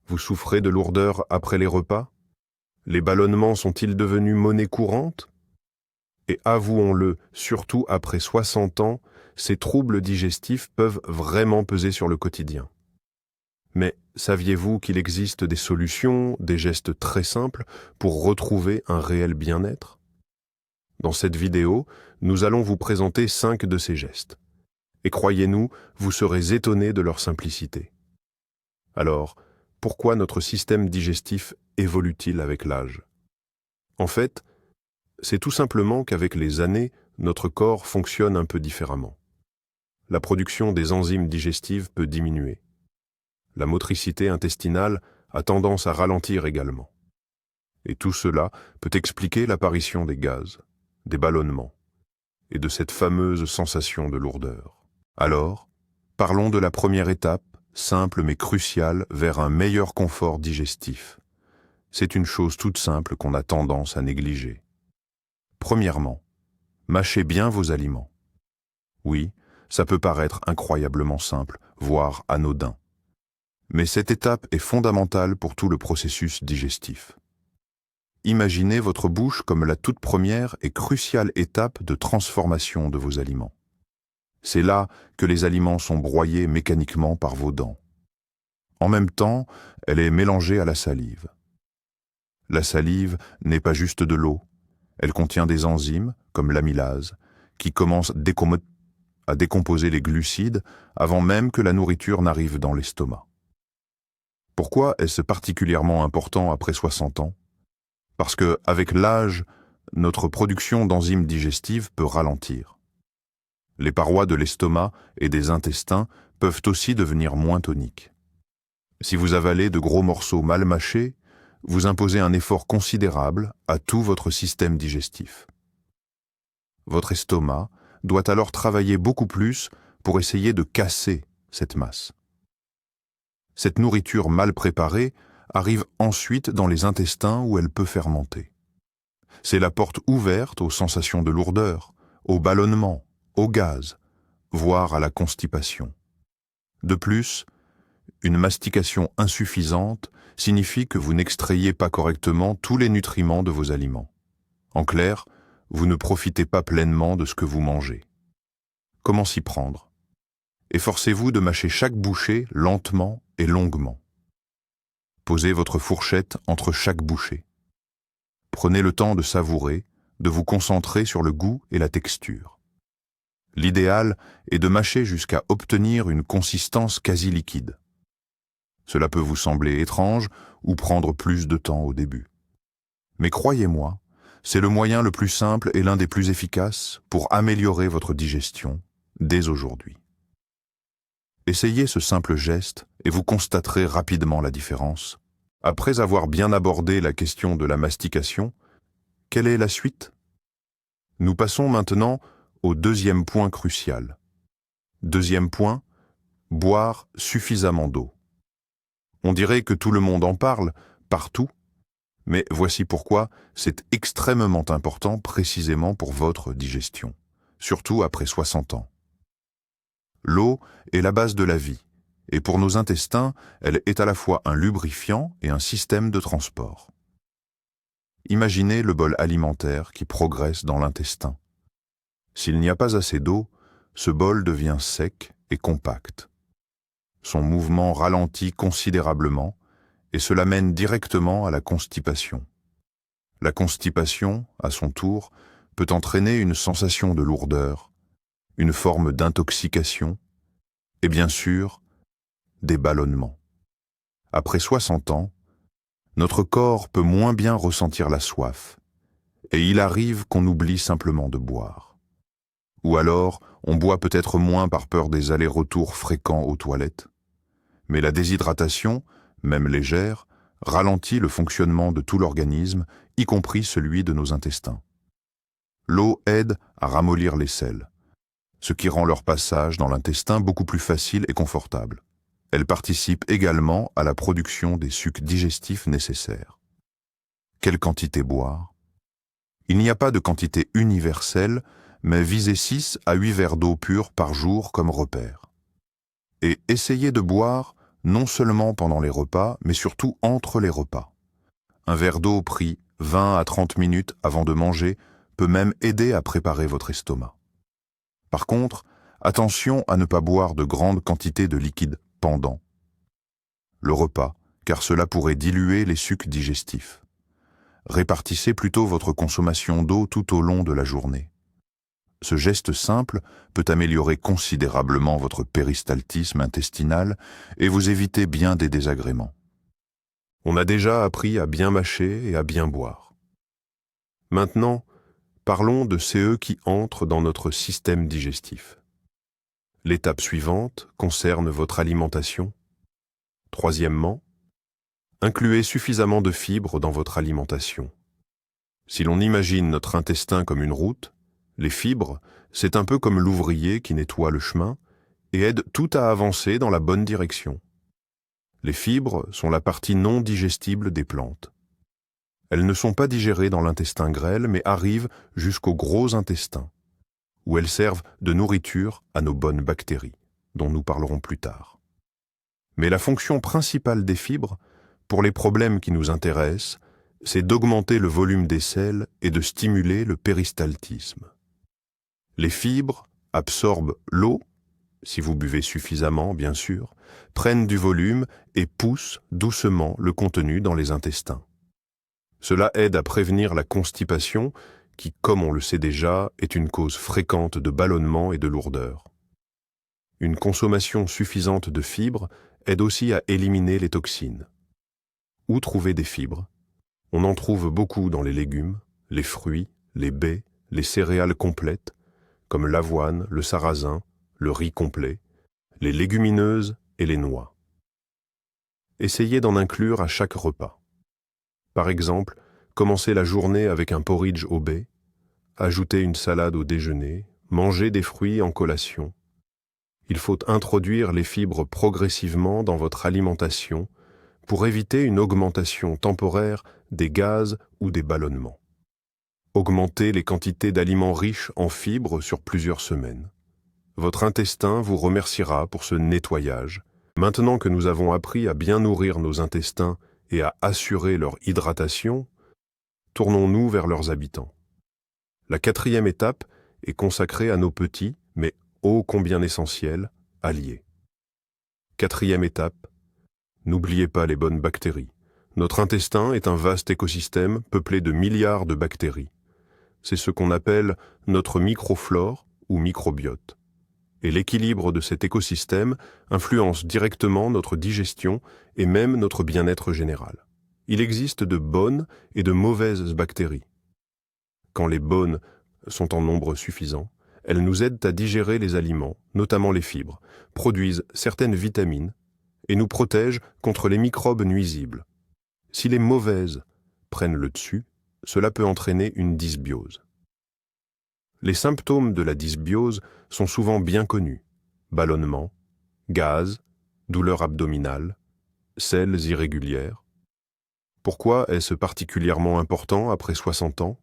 Vous souffrez de lourdeur après les repas? Les ballonnements sont-ils devenus monnaie courante? Et avouons-le, surtout après 60 ans, ces troubles digestifs peuvent vraiment peser sur le quotidien. Mais saviez-vous qu'il existe des solutions, des gestes très simples pour retrouver un réel bien-être? Dans cette vidéo, nous allons vous présenter 5 de ces gestes. Et croyez-nous, vous serez étonnés de leur simplicité. Alors, pourquoi notre système digestif évolue-t-il avec l'âge? En fait, c'est tout simplement qu'avec les années, notre corps fonctionne un peu différemment. La production des enzymes digestives peut diminuer. La motricité intestinale a tendance à ralentir également. Et tout cela peut expliquer l'apparition des gaz, des ballonnements et de cette fameuse sensation de lourdeur. Alors, parlons de la première étape, simple mais cruciale, vers un meilleur confort digestif. C'est une chose toute simple qu'on a tendance à négliger. Premièrement, mâchez bien vos aliments. Oui, ça peut paraître incroyablement simple, voire anodin. Mais cette étape est fondamentale pour tout le processus digestif. Imaginez votre bouche comme la toute première et cruciale étape de transformation de vos aliments. C'est là que les aliments sont broyés mécaniquement par vos dents. En même temps, elle est mélangée à la salive. La salive n'est pas juste de l'eau, elle contient des enzymes, comme l'amylase, qui commencent à décomposer les glucides avant même que la nourriture n'arrive dans l'estomac. Pourquoi est-ce particulièrement important après 60 ans? Parce que, avec l'âge, notre production d'enzymes digestives peut ralentir. Les parois de l'estomac et des intestins peuvent aussi devenir moins toniques. Si vous avalez de gros morceaux mal mâchés, vous imposez un effort considérable à tout votre système digestif. Votre estomac doit alors travailler beaucoup plus pour essayer de casser cette masse. Cette nourriture mal préparée arrive ensuite dans les intestins où elle peut fermenter. C'est la porte ouverte aux sensations de lourdeur, aux ballonnements, au gaz, voire à la constipation. De plus, une mastication insuffisante signifie que vous n'extrayez pas correctement tous les nutriments de vos aliments. En clair, vous ne profitez pas pleinement de ce que vous mangez. Comment s'y prendre? Efforcez-vous de mâcher chaque bouchée lentement et longuement. Posez votre fourchette entre chaque bouchée. Prenez le temps de savourer, de vous concentrer sur le goût et la texture. L'idéal est de mâcher jusqu'à obtenir une consistance quasi liquide. Cela peut vous sembler étrange ou prendre plus de temps au début. Mais croyez-moi, c'est le moyen le plus simple et l'un des plus efficaces pour améliorer votre digestion dès aujourd'hui. Essayez ce simple geste et vous constaterez rapidement la différence. Après avoir bien abordé la question de la mastication, quelle est la suite? Nous passons maintenant au deuxième point crucial. Deuxième point, boire suffisamment d'eau. On dirait que tout le monde en parle, partout, mais voici pourquoi c'est extrêmement important précisément pour votre digestion, surtout après 60 ans. L'eau est la base de la vie, et pour nos intestins, elle est à la fois un lubrifiant et un système de transport. Imaginez le bol alimentaire qui progresse dans l'intestin. S'il n'y a pas assez d'eau, ce bol devient sec et compact. Son mouvement ralentit considérablement et cela mène directement à la constipation. La constipation, à son tour, peut entraîner une sensation de lourdeur, une forme d'intoxication et bien sûr, des ballonnements. Après 60 ans, notre corps peut moins bien ressentir la soif et il arrive qu'on oublie simplement de boire. Ou alors, on boit peut-être moins par peur des allers-retours fréquents aux toilettes. Mais la déshydratation, même légère, ralentit le fonctionnement de tout l'organisme, y compris celui de nos intestins. L'eau aide à ramollir les selles, ce qui rend leur passage dans l'intestin beaucoup plus facile et confortable. Elle participe également à la production des sucs digestifs nécessaires. Quelle quantité boire? Il n'y a pas de quantité universelle, mais visez 6 à 8 verres d'eau pure par jour comme repère. Et essayez de boire non seulement pendant les repas, mais surtout entre les repas. Un verre d'eau pris 20 à 30 minutes avant de manger peut même aider à préparer votre estomac. Par contre, attention à ne pas boire de grandes quantités de liquide pendant le repas, car cela pourrait diluer les sucs digestifs. Répartissez plutôt votre consommation d'eau tout au long de la journée. Ce geste simple peut améliorer considérablement votre péristaltisme intestinal et vous éviter bien des désagréments. On a déjà appris à bien mâcher et à bien boire. Maintenant, parlons de CE qui entrent dans notre système digestif. L'étape suivante concerne votre alimentation. Troisièmement, incluez suffisamment de fibres dans votre alimentation. Si l'on imagine notre intestin comme une route, les fibres, c'est un peu comme l'ouvrier qui nettoie le chemin et aide tout à avancer dans la bonne direction. Les fibres sont la partie non digestible des plantes. Elles ne sont pas digérées dans l'intestin grêle, mais arrivent jusqu'au gros intestin, où elles servent de nourriture à nos bonnes bactéries, dont nous parlerons plus tard. Mais la fonction principale des fibres, pour les problèmes qui nous intéressent, c'est d'augmenter le volume des selles et de stimuler le péristaltisme. Les fibres absorbent l'eau, si vous buvez suffisamment bien sûr, prennent du volume et poussent doucement le contenu dans les intestins. Cela aide à prévenir la constipation qui, comme on le sait déjà, est une cause fréquente de ballonnement et de lourdeur. Une consommation suffisante de fibres aide aussi à éliminer les toxines. Où trouver des fibres? On en trouve beaucoup dans les légumes, les fruits, les baies, les céréales complètes, comme l'avoine, le sarrasin, le riz complet, les légumineuses et les noix. Essayez d'en inclure à chaque repas. Par exemple, commencez la journée avec un porridge au baies, ajoutez une salade au déjeuner, mangez des fruits en collation. Il faut introduire les fibres progressivement dans votre alimentation pour éviter une augmentation temporaire des gaz ou des ballonnements. Augmentez les quantités d'aliments riches en fibres sur plusieurs semaines. Votre intestin vous remerciera pour ce nettoyage. Maintenant que nous avons appris à bien nourrir nos intestins et à assurer leur hydratation, tournons-nous vers leurs habitants. La quatrième étape est consacrée à nos petits, mais ô combien essentiels, alliés. Quatrième étape, n'oubliez pas les bonnes bactéries. Notre intestin est un vaste écosystème peuplé de milliards de bactéries. C'est ce qu'on appelle notre microflore ou microbiote. Et l'équilibre de cet écosystème influence directement notre digestion et même notre bien-être général. Il existe de bonnes et de mauvaises bactéries. Quand les bonnes sont en nombre suffisant, elles nous aident à digérer les aliments, notamment les fibres, produisent certaines vitamines et nous protègent contre les microbes nuisibles. Si les mauvaises prennent le dessus, cela peut entraîner une dysbiose. Les symptômes de la dysbiose sont souvent bien connus: ballonnement, gaz, douleur abdominale, selles irrégulières. Pourquoi est-ce particulièrement important après 60 ans?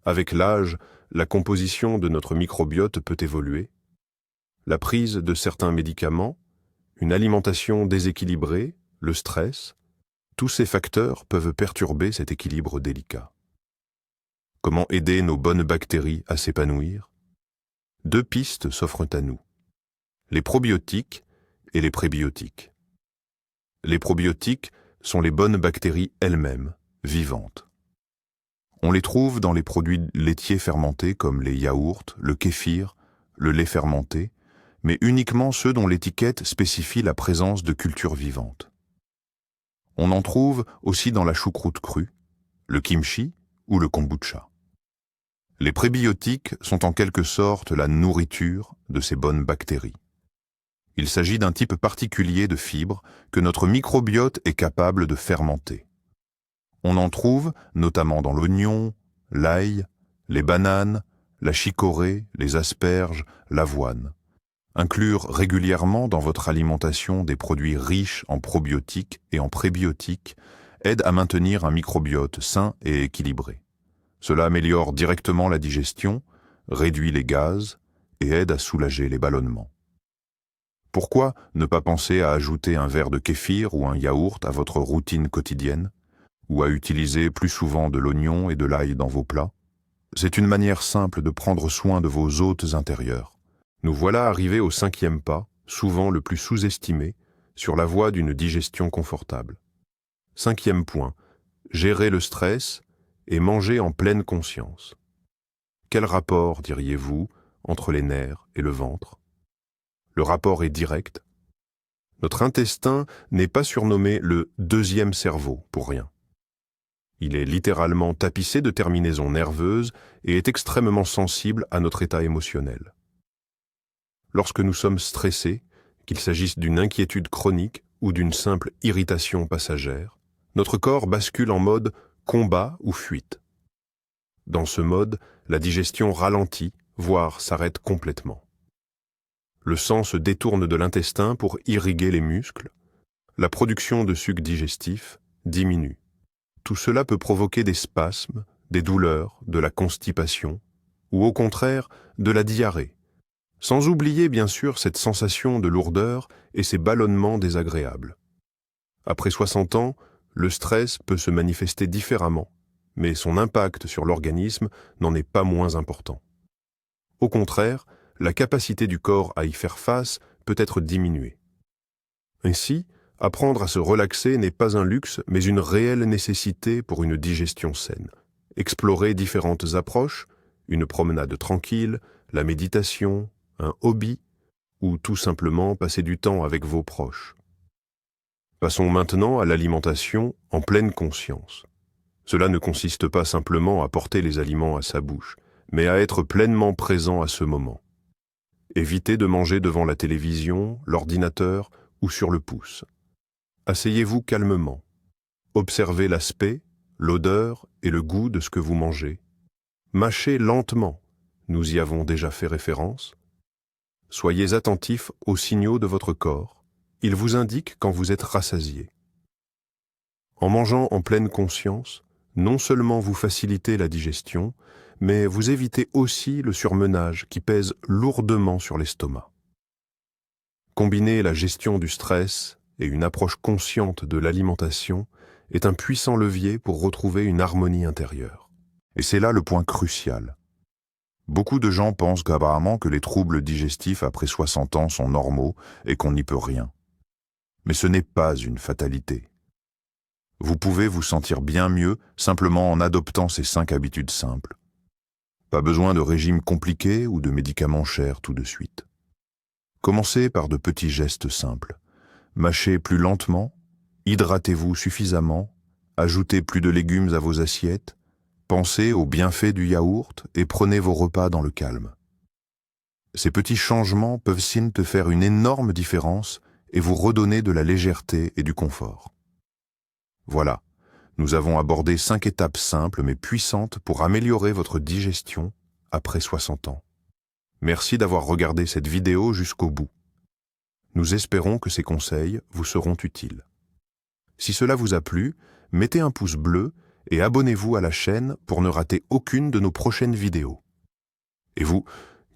Avec l'âge, la composition de notre microbiote peut évoluer. La prise de certains médicaments, une alimentation déséquilibrée, le stress, tous ces facteurs peuvent perturber cet équilibre délicat. Comment aider nos bonnes bactéries à s'épanouir? 2 pistes s'offrent à nous: les probiotiques et les prébiotiques. Les probiotiques sont les bonnes bactéries elles-mêmes, vivantes. On les trouve dans les produits laitiers fermentés comme les yaourts, le kéfir, le lait fermenté, mais uniquement ceux dont l'étiquette spécifie la présence de cultures vivantes. On en trouve aussi dans la choucroute crue, le kimchi ou le kombucha. Les prébiotiques sont en quelque sorte la nourriture de ces bonnes bactéries. Il s'agit d'un type particulier de fibres que notre microbiote est capable de fermenter. On en trouve notamment dans l'oignon, l'ail, les bananes, la chicorée, les asperges, l'avoine. Inclure régulièrement dans votre alimentation des produits riches en probiotiques et en prébiotiques aide à maintenir un microbiote sain et équilibré. Cela améliore directement la digestion, réduit les gaz et aide à soulager les ballonnements. Pourquoi ne pas penser à ajouter un verre de kéfir ou un yaourt à votre routine quotidienne, ou à utiliser plus souvent de l'oignon et de l'ail dans vos plats? C'est une manière simple de prendre soin de vos hôtes intérieurs. Nous voilà arrivés au 5e pas, souvent le plus sous-estimé, sur la voie d'une digestion confortable. 5e point, gérer le stress et manger en pleine conscience. Quel rapport, diriez-vous, entre les nerfs et le ventre? Le rapport est direct. Notre intestin n'est pas surnommé le 2e cerveau pour rien. Il est littéralement tapissé de terminaisons nerveuses et est extrêmement sensible à notre état émotionnel. Lorsque nous sommes stressés, qu'il s'agisse d'une inquiétude chronique ou d'une simple irritation passagère, notre corps bascule en mode combat ou fuite. Dans ce mode, la digestion ralentit, voire s'arrête complètement. Le sang se détourne de l'intestin pour irriguer les muscles. La production de sucs digestifs diminue. Tout cela peut provoquer des spasmes, des douleurs, de la constipation, ou au contraire, de la diarrhée. Sans oublier bien sûr cette sensation de lourdeur et ces ballonnements désagréables. Après 60 ans, le stress peut se manifester différemment, mais son impact sur l'organisme n'en est pas moins important. Au contraire, la capacité du corps à y faire face peut être diminuée. Ainsi, apprendre à se relaxer n'est pas un luxe, mais une réelle nécessité pour une digestion saine. Explorer différentes approches, une promenade tranquille, la méditation, un hobby, ou tout simplement passer du temps avec vos proches. Passons maintenant à l'alimentation en pleine conscience. Cela ne consiste pas simplement à porter les aliments à sa bouche, mais à être pleinement présent à ce moment. Évitez de manger devant la télévision, l'ordinateur ou sur le pouce. Asseyez-vous calmement. Observez l'aspect, l'odeur et le goût de ce que vous mangez. Mâchez lentement, nous y avons déjà fait référence. Soyez attentifs aux signaux de votre corps. Ils vous indiquent quand vous êtes rassasié. En mangeant en pleine conscience, non seulement vous facilitez la digestion, mais vous évitez aussi le surmenage qui pèse lourdement sur l'estomac. Combiner la gestion du stress et une approche consciente de l'alimentation est un puissant levier pour retrouver une harmonie intérieure. Et c'est là le point crucial. Beaucoup de gens pensent qu'apparemment que les troubles digestifs après 60 ans sont normaux et qu'on n'y peut rien. Mais ce n'est pas une fatalité. Vous pouvez vous sentir bien mieux simplement en adoptant ces 5 habitudes simples. Pas besoin de régime compliqué ou de médicaments chers tout de suite. Commencez par de petits gestes simples. Mâchez plus lentement, hydratez-vous suffisamment, ajoutez plus de légumes à vos assiettes, pensez aux bienfaits du yaourt et prenez vos repas dans le calme. Ces petits changements peuvent te faire une énorme différence et vous redonner de la légèreté et du confort. Voilà, nous avons abordé 5 étapes simples mais puissantes pour améliorer votre digestion après 60 ans. Merci d'avoir regardé cette vidéo jusqu'au bout. Nous espérons que ces conseils vous seront utiles. Si cela vous a plu, mettez un pouce bleu et abonnez-vous à la chaîne pour ne rater aucune de nos prochaines vidéos. Et vous,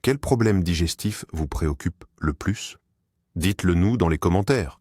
quel problème digestif vous préoccupe le plus? Dites-le nous dans les commentaires.